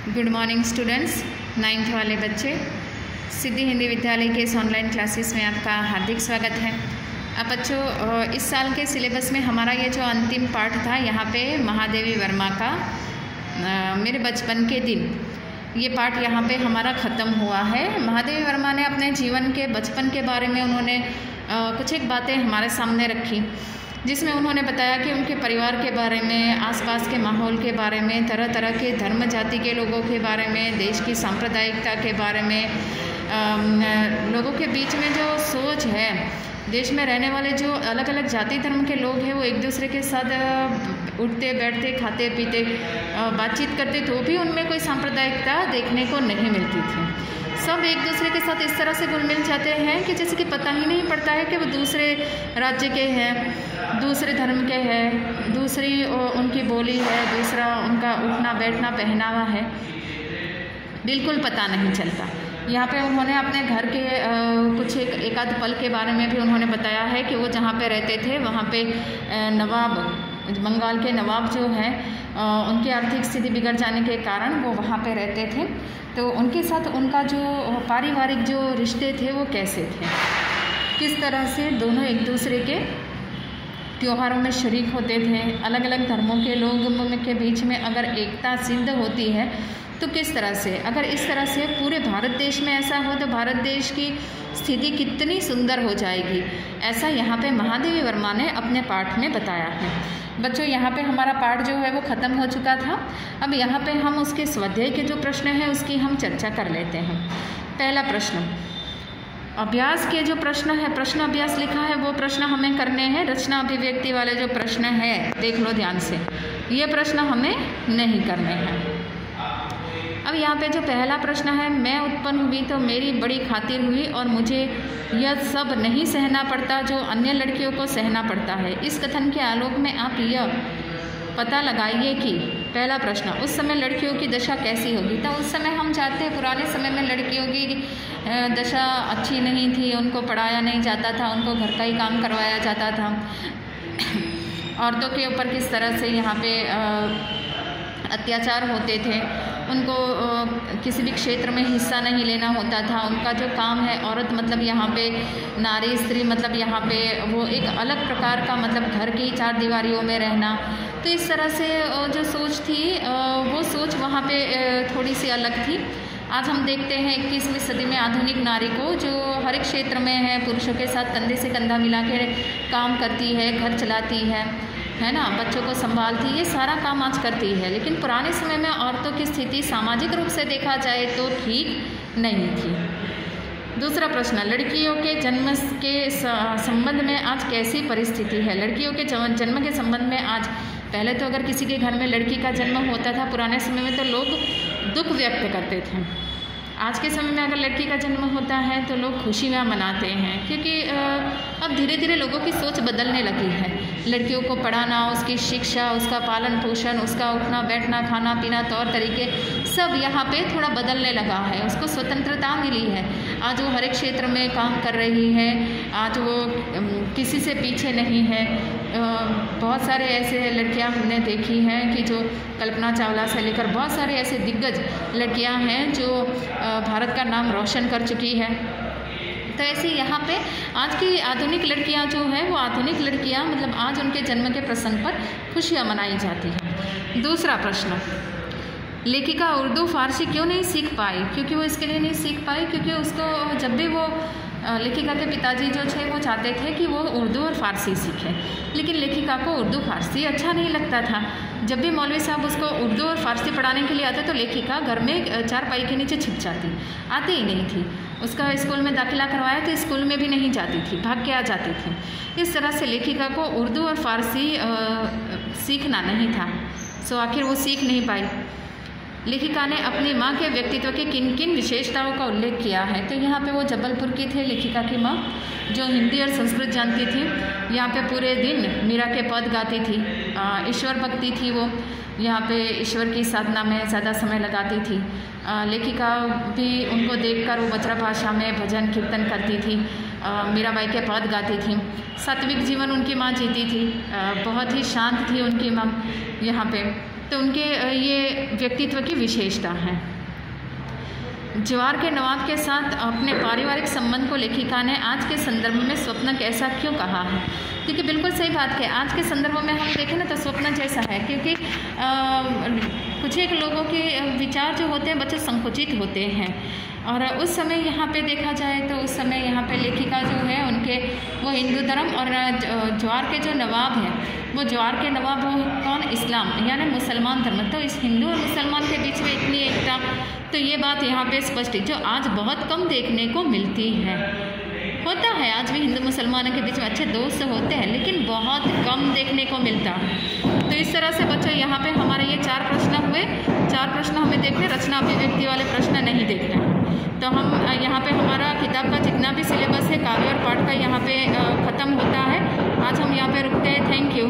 Good morning students, 9th वाले बच्चे, सिद्धि हिंदी विद्यालय के इस ऑनलाइन क्लासेस में आपका हार्दिक स्वागत है। अब बच्चों, इस साल के सिलेबस में हमारा ये जो अंतिम पाठ था, यहाँ पे महादेवी वर्मा का मेरे बचपन के दिन, ये पाठ यहाँ पे हमारा ख़त्म हुआ है। महादेवी वर्मा ने अपने जीवन के बचपन के बारे में उन्होंने कुछ एक बातें हमारे सामने रखी, जिसमें उन्होंने बताया कि उनके परिवार के बारे में, आसपास के माहौल के बारे में, तरह तरह के धर्म जाति के लोगों के बारे में, देश की सांप्रदायिकता के बारे में, लोगों के बीच में जो सोच है, देश में रहने वाले जो अलग अलग जाति धर्म के लोग हैं, वो एक दूसरे के साथ उठते बैठते खाते पीते बातचीत करते, तो भी उनमें कोई सांप्रदायिकता देखने को नहीं मिलती थी। सब एक दूसरे के साथ इस तरह से घुल मिल जाते हैं कि जैसे कि पता ही नहीं पड़ता है कि वो दूसरे राज्य के हैं, दूसरे धर्म के हैं, दूसरी उनकी बोली है, दूसरा उनका उठना बैठना पहनावा है, बिल्कुल पता नहीं चलता। यहाँ पे उन्होंने अपने घर के कुछ एक आध पल के बारे में भी उन्होंने बताया है कि वो जहाँ पे रहते थे, वहाँ पे नवाब, बंगाल के नवाब जो हैं, उनकी आर्थिक स्थिति बिगड़ जाने के कारण वो वहाँ पे रहते थे, तो उनके साथ उनका जो पारिवारिक जो रिश्ते थे वो कैसे थे, किस तरह से दोनों एक दूसरे के त्योहारों में शरीक होते थे। अलग अलग धर्मों के लोगों के बीच में अगर एकता सिद्ध होती है तो किस तरह से, अगर इस तरह से पूरे भारत देश में ऐसा हो तो भारत देश की स्थिति कितनी सुंदर हो जाएगी। ऐसा यहाँ पे महादेवी वर्मा ने अपने पाठ में बताया है। बच्चों, यहाँ पे हमारा पाठ जो है वो ख़त्म हो चुका था। अब यहाँ पे हम उसके स्वाध्याय के जो प्रश्न हैं उसकी हम चर्चा कर लेते हैं। पहला प्रश्न, अभ्यास के जो प्रश्न है, प्रश्न अभ्यास लिखा है, वो प्रश्न हमें करने हैं। रचना अभिव्यक्ति वाले जो प्रश्न है, देख लो ध्यान से, ये प्रश्न हमें नहीं करने हैं। अब यहाँ पे जो पहला प्रश्न है, मैं उत्पन्न हुई तो मेरी बड़ी खातिर हुई और मुझे यह सब नहीं सहना पड़ता जो अन्य लड़कियों को सहना पड़ता है। इस कथन के आलोक में आप यह पता लगाइए कि, पहला प्रश्न, उस समय लड़कियों की दशा कैसी होगी। तो उस समय हम जानते हैं पुराने समय में लड़कियों की दशा अच्छी नहीं थी, उनको पढ़ाया नहीं जाता था, उनको घर का ही काम करवाया जाता था। औरतों के ऊपर किस तरह से यहाँ पे अत्याचार होते थे, उनको किसी भी क्षेत्र में हिस्सा नहीं लेना होता था। उनका जो काम है, औरत मतलब यहाँ पे नारी, स्त्री मतलब यहाँ पे वो एक अलग प्रकार का, मतलब घर की चार दीवारियों में रहना। तो इस तरह से जो सोच थी, वो सोच वहाँ पे थोड़ी सी अलग थी। आज हम देखते हैं 21वीं सदी में आधुनिक नारी को, जो हर एक क्षेत्र में है, पुरुषों के साथ कंधे से कंधा मिला के काम करती है, घर चलाती है ना, बच्चों को संभालती, ये सारा काम आज करती है। लेकिन पुराने समय में औरतों की स्थिति सामाजिक रूप से देखा जाए तो ठीक नहीं थी। दूसरा प्रश्न, लड़कियों के जन्म के संबंध में आज कैसी परिस्थिति है। लड़कियों के जन्म के संबंध में आज, पहले तो अगर किसी के घर में लड़की का जन्म होता था पुराने समय में, तो लोग दुख व्यक्त करते थे। आज के समय में अगर लड़की का जन्म होता है तो लोग खुशियाँ मनाते हैं, क्योंकि अब धीरे धीरे लोगों की सोच बदलने लगी है। लड़कियों को पढ़ाना, उसकी शिक्षा, उसका पालन पोषण, उसका उठना बैठना, खाना पीना, तौर तरीके, सब यहाँ पे थोड़ा बदलने लगा है। उसको स्वतंत्रता मिली है, आज वो हर एक क्षेत्र में काम कर रही है, आज वो किसी से पीछे नहीं है। बहुत सारे ऐसे लड़कियाँ हमने देखी हैं कि जो कल्पना चावला से लेकर बहुत सारे ऐसे दिग्गज लड़कियाँ हैं जो भारत का नाम रोशन कर चुकी है। तो ऐसे यहाँ पे आज की आधुनिक लड़कियाँ जो हैं, वो आधुनिक लड़कियाँ, मतलब आज उनके जन्म के प्रसंग पर खुशियाँ मनाई जाती हैं। दूसरा प्रश्न, लेखिका उर्दू फारसी क्यों नहीं सीख पाई। क्योंकि वो इसके लिए नहीं सीख पाई क्योंकि उसको, जब भी वो लेखिका के पिताजी जो थे वो चाहते थे कि वो उर्दू और फारसी सीखे, लेकिन लेखिका को उर्दू फारसी अच्छा नहीं लगता था। जब भी मौलवी साहब उसको उर्दू और फारसी पढ़ाने के लिए आते तो लेखिका घर में चारपाई के नीचे छिप जाती, आती ही नहीं थी। उसका स्कूल में दाखिला करवाया तो स्कूल में भी नहीं जाती थी, भाग के आ जाती थी। इस तरह से लेखिका को उर्दू और फारसी सीखना नहीं था, सो आखिर वो सीख नहीं पाई। लेखिका ने अपनी माँ के व्यक्तित्व के किन किन विशेषताओं का उल्लेख किया है। तो यहाँ पे वो जबलपुर की थे लेखिका की माँ, जो हिंदी और संस्कृत जानती थी। यहाँ पे पूरे दिन मीरा के पद गाती थी, ईश्वर भक्ति थी वो, यहाँ पे ईश्वर की साधना में ज़्यादा समय लगाती थी। लेखिका भी उनको देखकर वो बज्रा भाषा में भजन कीर्तन करती थी, मीराबाई के पद गाती थी। सात्विक जीवन उनकी माँ जीती थी, बहुत ही शांत थी उनकी माँ। यहाँ पे तो उनके ये व्यक्तित्व की विशेषता है। ज्वार के नवाब के साथ अपने पारिवारिक संबंध को लेखिका ने आज के संदर्भ में स्वप्न ऐसा क्यों कहा है? क्योंकि बिल्कुल सही बात है, आज के संदर्भ में हम देखें ना तो स्वप्न जैसा है, क्योंकि कुछ एक लोगों के विचार जो होते हैं बच्चे संकुचित होते हैं। और उस समय यहाँ पे देखा जाए तो उस समय यहाँ पे लेखिका जो है उनके वो हिंदू धर्म और ज्वार के जो नवाब हैं वो ज्वार के नवाब वो कौन, इस्लाम यानी मुसलमान धर्म। तो इस हिंदू और मुसलमान के बीच में इतनी एकता, तो ये बात यहाँ पे स्पष्ट है, जो आज बहुत कम देखने को मिलती है। होता है आज भी हिंदू मुसलमानों के बीच में अच्छे दोस्त होते हैं, लेकिन बहुत कम देखने को मिलता है। तो इस तरह से बच्चों यहाँ पे हमारे ये 4 प्रश्न हुए। 4 प्रश्न हमें देखने, रचना अभिव्यक्ति वाले प्रश्न नहीं देखना। तो हम यहाँ पे हमारा किताब का जितना भी सिलेबस है काव्य और पाठ का यहाँ पे ख़त्म होता है। आज हम यहाँ पे रुकते हैं। Thank you.